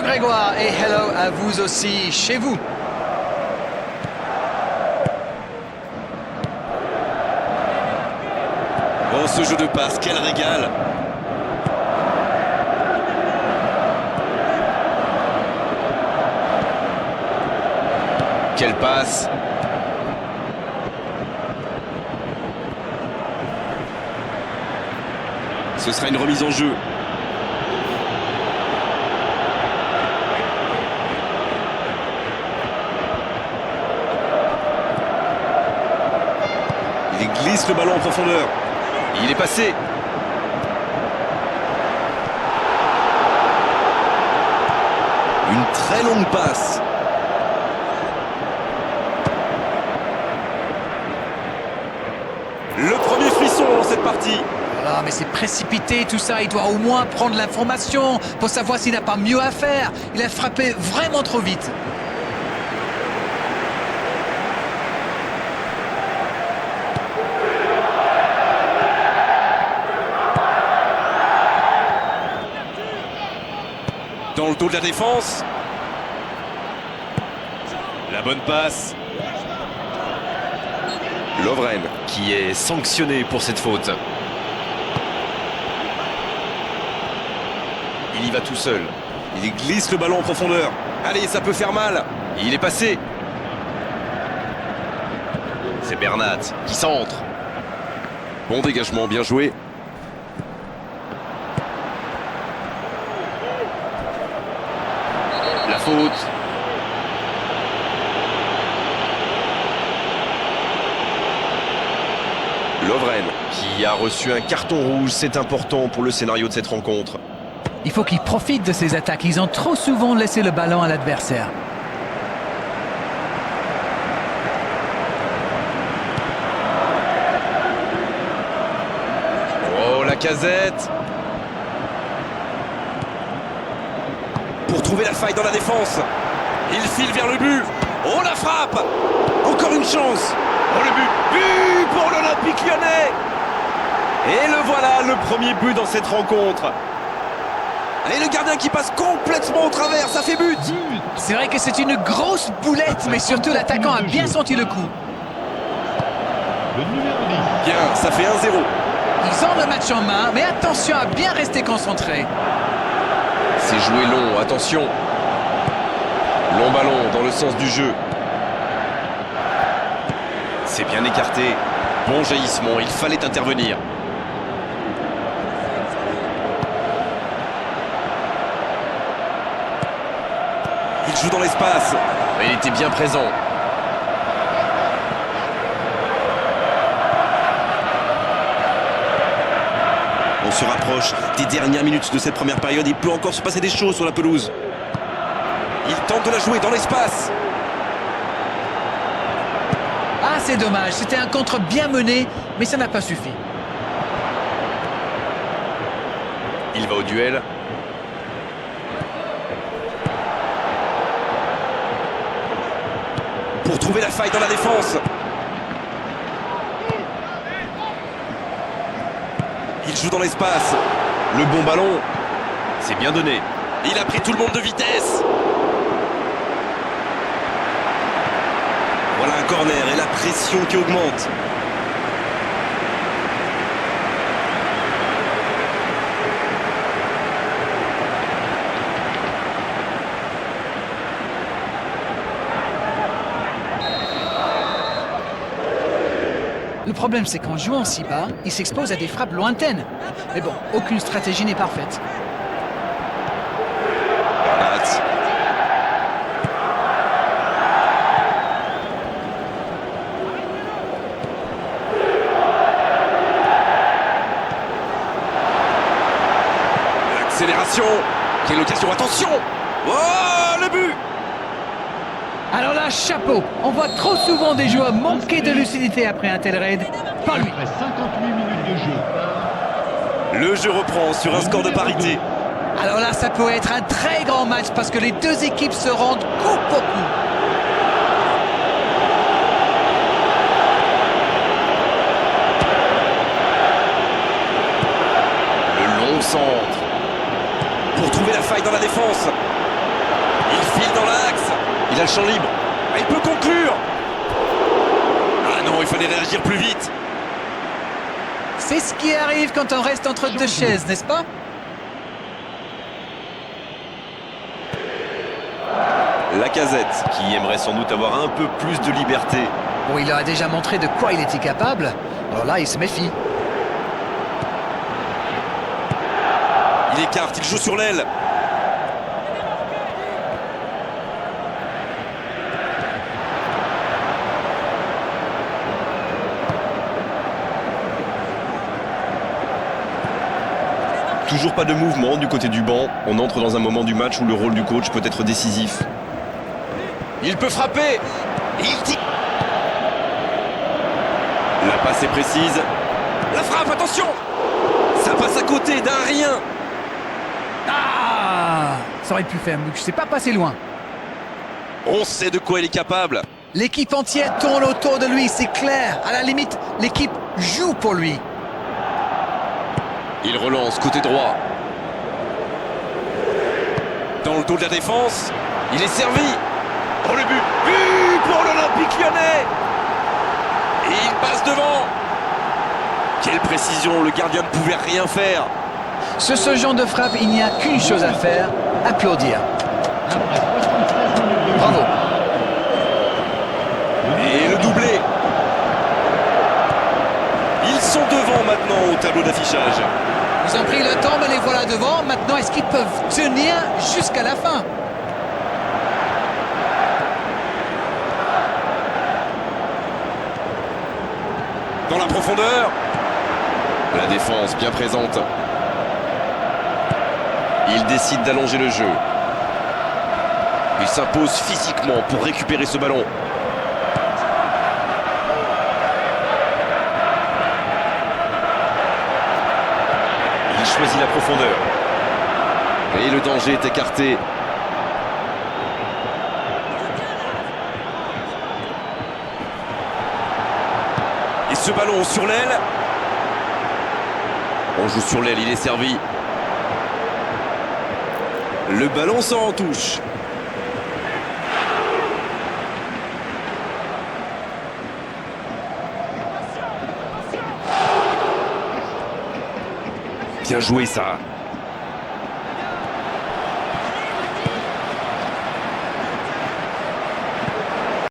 Grégoire et hello à vous aussi chez vous. Oh, ce jeu de passe, quel régal! Quelle passe! Ce sera une remise en jeu. Il glisse le ballon en profondeur. Il est passé. Une très longue passe. Le premier frisson dans cette partie. Ah, mais c'est précipité tout ça, il doit au moins prendre l'information pour savoir s'il n'a pas mieux à faire. Il a frappé vraiment trop vite. Dans le dos de la défense. La bonne passe. Lovren qui est sanctionné pour cette faute. Il y va tout seul. Il glisse le ballon en profondeur. Allez, ça peut faire mal. Il est passé. C'est Bernat qui centre. Bon dégagement, bien joué. La faute. Lovren qui a reçu un carton rouge, c'est important pour le scénario de cette rencontre. Il faut qu'ils profitent de ces attaques, ils ont trop souvent laissé le ballon à l'adversaire. Oh, la casette. Pour trouver la faille dans la défense. Il file vers le but. Oh, la frappe. Encore une chance. Oh, le but. But pour l'Olympique Lyonnais. Et le voilà, le premier but dans cette rencontre. Et le gardien qui passe complètement au travers, ça fait but. C'est vrai que c'est une grosse boulette, mais surtout l'attaquant a bien senti le coup. Bien, ça fait 1-0. Ils ont le match en main, mais attention à bien rester concentré. C'est joué long, attention. Long ballon dans le sens du jeu. C'est bien écarté. Bon jaillissement, il fallait intervenir. Il joue dans l'espace. Il était bien présent. On se rapproche des dernières minutes de cette première période. Il peut encore se passer des choses sur la pelouse. Il tente de la jouer dans l'espace. Ah, c'est dommage, c'était un contre bien mené, mais ça n'a pas suffi. Il va au duel. Pour trouver la faille dans la défense. Il joue dans l'espace. Le bon ballon. C'est bien donné. Il a pris tout le monde de vitesse. Voilà un corner et la pression qui augmente. Le problème, c'est qu'en jouant si bas, il s'expose à des frappes lointaines. Mais bon, aucune stratégie n'est parfaite. Bernat. L'accélération. Quelle occasion, attention. Oh, le but. Alors là, chapeau. On voit trop souvent des joueurs manquer de lucidité après un tel raid. Pas lui. Après 58 minutes de jeu. Le jeu reprend sur un score de parité. Alors là, ça peut être un très grand match parce que les deux équipes se rendent coup pour coup. Le long centre. Pour trouver la faille dans la défense. Il file dans l'axe. Il a le champ libre. Il peut conclure. Ah non, il fallait réagir plus vite. C'est ce qui arrive quand on reste entre deux chaises, n'est-ce pas? Lacazette, qui aimerait sans doute avoir un peu plus de liberté. Bon, il a déjà montré de quoi il était capable. Alors là, il se méfie. Il écarte, il joue sur l'aile. Toujours pas de mouvement du côté du banc. On entre dans un moment du match où le rôle du coach peut être décisif. Il peut frapper. Il dit. La passe est précise. La frappe, attention. Ça passe à côté d'un rien. Ah! Ça aurait pu faire, mais c'est pas passé loin. On sait de quoi il est capable. L'équipe entière tourne autour de lui, c'est clair. À la limite, l'équipe joue pour lui. Il relance côté droit. Dans le dos de la défense. Il est servi. Oh le but. But pour l'Olympique Lyonnais. Et il passe devant. Quelle précision, le gardien ne pouvait rien faire. Sur ce genre de frappe, il n'y a qu'une chose à faire, applaudir. Après 76 minutes de jeu. Bravo. Et le doublé. Ils sont devant maintenant au tableau d'affichage. Ils ont pris le temps, mais les voilà devant. Maintenant, est-ce qu'ils peuvent tenir jusqu'à la fin? Dans la profondeur. La défense bien présente. Il décide d'allonger le jeu. Il s'impose physiquement pour récupérer ce ballon. Il choisit la profondeur. Et le danger est écarté. Et ce ballon sur l'aile. On joue sur l'aile, il est servi. Le ballon sort en touche. Bien joué ça.